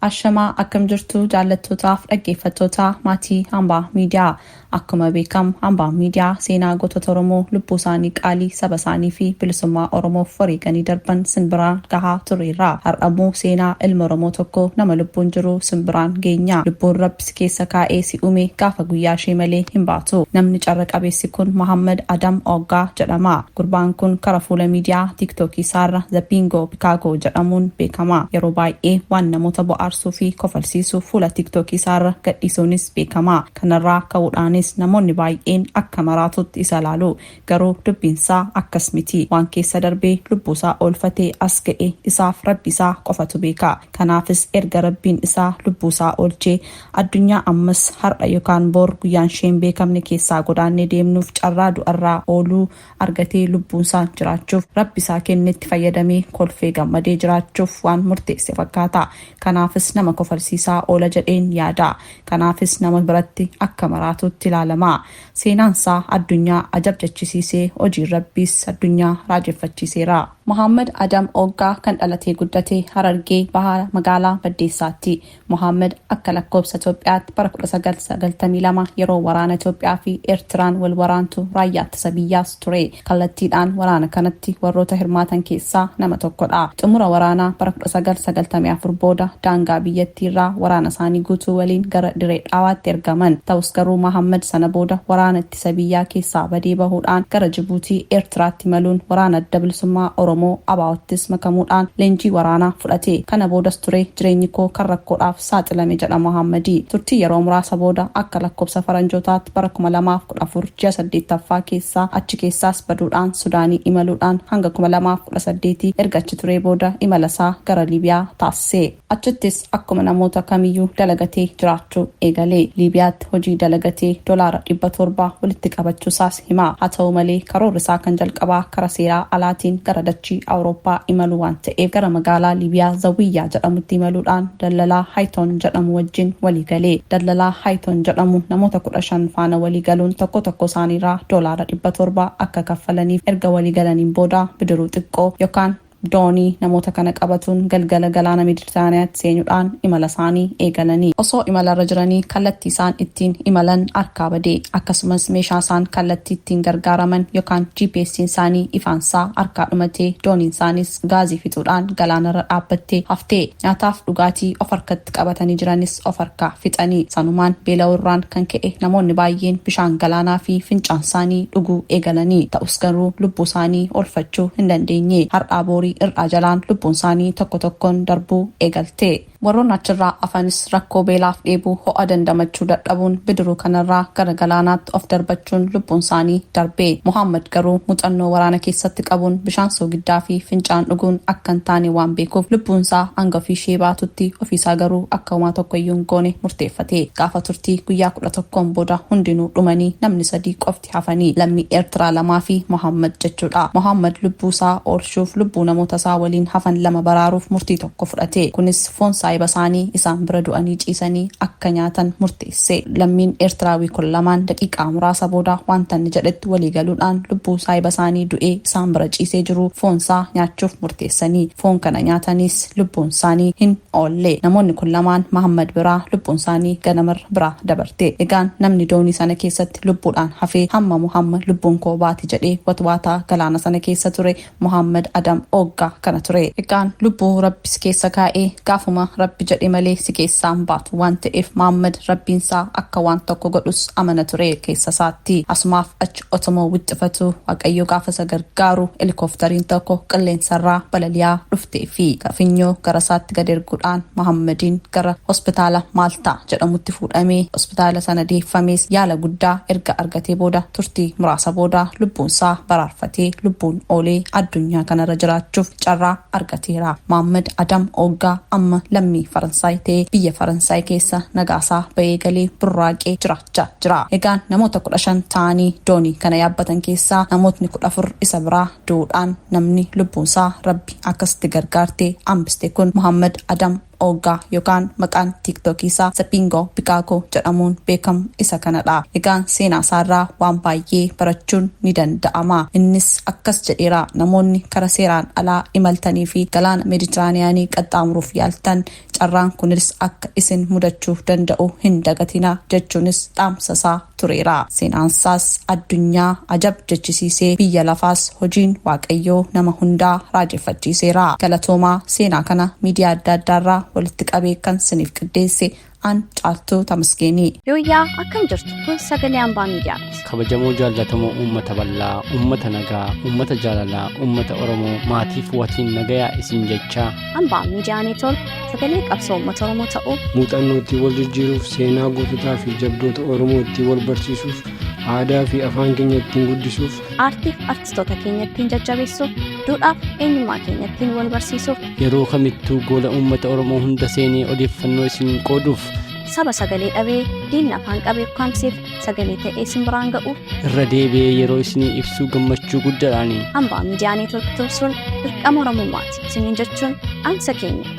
Ashamaa akkam jirtu jaallattootaaf dhaggeeffattootaa maatii hambaa miidiyaa. Akkuma beekamu hambaa miidiyaa seenaa gootota Oromoo lubbuu isaanii qaalii saba isaanii fi bilisummaa Oromoof wareeganii darban simbiraan gahaa tureera. Har'ammoo seenaa ilma Oromoo tokko nama lubbuun jiru simbiraan geenya. Lubbuun Rabbis keessa kaa'ee si uume gaafa guyyaa ishee malee hin baatu. Namni carra qabeessi kun Muhammad Adam Oggaa jedhama. Gurbaan kun karaa fuula miidiyaa TikTokii isaarra The Bingo Picago jedhamuun beekama. Yeroo baay'ee waan namoota bohaarsuu fi kofalsiisuu fuula TikTokii isaarra gadhiisuunis beekama. Kanarraa ka'uudhaan namoonni baay'een akka maraatutti isa ilaalu garuu dubbiinsaa akkas miti. Waan keessa darbee lubbuusaa oolfatee as ga'e isaaf rabbisaa qofatu beeka. Kanaafis erga rabbiin isaa lubbuusaa oolchee addunyaa ammas har'a yookaan bor guyyaan isheen beekamne keessaa godaannee deemnuuf carraa du'arraa ooluu argatee lubbuunsaa jiraachuuf rabbisaa kennetti fayyadamee kolfee gammadee jiraachuuf waan murteesse fakkaata. Kanaafis nama kofalsiisaa oola jedheen yaada. Kanaafis nama biratti akka maraatutti ilaalama. Seenaansaa addunyaa ajabjechisiisee hojii rabbiis addunyaa raajeffachiiseera. Muhammad Adam Oggaa kan dhalatee guddate Harargee Bahaa magaalaa Baddeessaatti. Muhammad akka lakkoofsa Itoophiyaatti bara 1992 yeroo waraana Itoophiyaa fi Eertiraan wal waraantu raayyaa ittisa biyyaas ture. Kallattiidhaan waraana kanatti warroota hirmaatan keessaa nama tokkodha. Xumura waraanaa bara 1994 booda daangaa biyyattiirraa waraana isaanii guutuu waliin gara Diree Dhaawaatti ergaman. Ta'us garuu Muhammad sana booda waraana ittisa biyyaa keessaa badee bahuudhaan gara Jibuutii Eertiraatti maluun waraana adda bilisummaa Oromoo abaawottis makamuudhaan leenjii waraanaa fudhate. Kana boodas ture jireenyi koo kan rakkoodhaaf saaxilame jedha Muhammadi. Turtii yeroo muraasa booda akka lakkoofsa faranjootaatti bara 2014 ji'a 8ffaa keessaa achi keessaas baduudhaan Sudaanii imaluudhaan hanga 2018 erga achi turee booda imalasaa gara Liibiyaa taasise. Achittis akkuma namoota kamiyyuu dalagatee jiraachuu eegale. Liibiyaatti hojii dalagatee $700 walitti qabachuusaas hima. Haa ta'u malee karoorri isaa kan jalqabaa karaa seeraa alaatiin gara dachii Awurooppaa imaluu waan ta'eef gara magaalaa Liibiyaa Zawiyyaa jedhamutti imaluudhaan daldalaa Hayton jedhamu wajjin walii galee. Daldalaa Hayton jedhamu namoota 15 faana walii galuun tokko isaaniirraa $700 akka kaffalaniif erga walii galaniin booda bidiruu xiqqoo yookaan doonii namoota kana qabatuun galgala galaana Meeditiraaniyaatti seenuudhaan imala isaanii eegalanii. Osoo imalarra jiranii kallattii isaan ittiin imalan harkaa badee akkasumas meeshaa isaan kallattii ittiin gargaaraman yookaan GPS isaanii ifaansaa harkaa dhumatee dooniin isaanis gaazii fixuudhaan galaanarra dhaabbattee haftee. Nyaataaf dhugaatii of harkatti qabatanii jiranis of harkaa fixanii. Sanumaan beela'uurraan kan ka'e namoonni baay'een bishaan galaanaa fi fincaan isaanii dhuguu eegalanii. Ta'us garuu lubbuu isaanii oolfachuu hin dandeenye. Har'aa boorii irraa jalaan lubbuun isaanii tokkoon darbuu eegalte. Warroon achirraa afanis rakkoo beelaaf dheebuu ho'a dandamachuu dadhabuun bidiruu kanarraa gara galaanaatti of darbachuun lubbuun isaanii darbee. Muhammad garuu muuxannoo waraana keessatti qabuun bishaan soogiddaa fi fincaan dhuguun akka hin taane waan beekuuf lubbuun isaa hanga ofii ishee baatutti ofiisaa garuu akka homaa tokkoyyuu hin goone murteeffate. Gaafa turtii guyyaa 11 booda hundinuu dhumanii namni 3 qofti hafanii lammii Eertiraa 2 fi Muhammad jechuudha. Muhammad lubbuu isaa oolchuuf lubbuu namoota isaa waliin hafan 2 baraaruuf murtii tokko fudhate. Kunis foon saayiba isaanii isaan bira du'anii ciisanii akka nyaatan murteesse. Lammiin Eertiraawii kun lamaan daqiiqaa muraasa booda wanta inni jedhetti walii galuudhaan lubbuu saayiba isaanii du'ee isaan bira ciisee jiru foonsaa nyaachuuf murteessanii. Foon kana nyaatanis lubbuun isaanii hin oolle. Namoonni kun lamaan Muhammad biraa lubbuun isaanii ganamarra biraa dabarte. Egaan namni doonii sana keessatti lubbuudhaan hafee hamma Muhammad lubbuun koo baati jedhee watwaataa galaana sana keessa ture Muhammad Adam Oggaa kana ture. Egaan lubbuu rabbis keessa kaa'ee gaafuma rabbi jedhe malee si keessaan baatu waan ta'eef Muhammad rabbiinsaa akka waan tokko godhus amana ture keessa isaatti. Asumaaf achi otomoo wixxifatu Waaqayyo gaafasa gargaaru helikooftariin tokko qilleensarraa balali'aa dhuftee fi finyoo gara isaatti gad erguudhaan Muhammadiin gara hospitaala Maaltaa jedhamutti fuudhamee hospitaala sana deeffamees yaala guddaa erga argatee booda turtii muraasa booda lubbuunsaa baraarfatee lubbuun oolee addunyaa kanarra jiraachuuf carraa argateera. Muhammad Adam Oggaa amma lammii Faransaay ta'ee biyya Faransaay keessa nagaasaa bahee galee burraaqee jiraachaa jira. Egaan namoota 15 ta'anii doonii kana yaabbatan keessaa namootni 14 isa biraa du'uudhaan namni lubbuunsaa rabbi akkasitti gargaartee hambiste kun Muhammad Adam Oggaa yookaan maqaan TikTokii isaa The Bingo Picago jedhamuun beekamu isa kanadha. Egaan seenaa isaarraa waan baay'ee barachuun ni danda'ama. Innis akkas jedheera. Namoonni karaa seeraan alaa imaltanii fi galaana Meeditiraaniyaanii qaxxaamuruuf yaaltan carraan kunis akka isin mudachuu danda'u hin dagatina jechuunis dhaamsasaa tureera. Seenaansaas addunyaa ajab jechisiisee biyya lafaas hojiin waaqayyoo nama hundaa raajeffachiiseera. Galatoomaa seenaa kana miidiyaa adda addaarraa walitti qabee kan siniif qindeesse an Caaltuu Tamasgeenii. Yooyyaa akkam jirtu kun sagalee Ambaa Miidiyaati. Kabajamoo jaallatamoo uummata bal'aa, uummata nagaa, uummata jaalalaa, uummata Oromoo maatiif watiin nagayaa isin jechaa. Ambaa Miidiyaa Neetwoork sagalee qabsoo uummata Oromoo ta'uu muuxannoo itti wal jijjiiruuf, seenaa goototaa fi jabdoota Oromoo itti wal barsiisuuf, aadaa fi afaan keenya ittiin guddisuuf, aartiif artistoota keenya ittiin jajjabeessuuf, duudhaaf eenyummaa keenya ittiin wal barsiisuuf, yeroo kamittuu gola uummata Oromoo hunda seenee odeeffannoo isin qooduuf, saba sagalee dhabee diinni afaan qabee kaamseef sagalee ta'ee isin biraan ga'uuf irra deebi'ee yeroo isinii ibsuu gammachuu guddaadhaani. Ambaa Miidiyaa Neetwoork tursuun dirqama Oromummaati isiniin jechuun ansa keenya.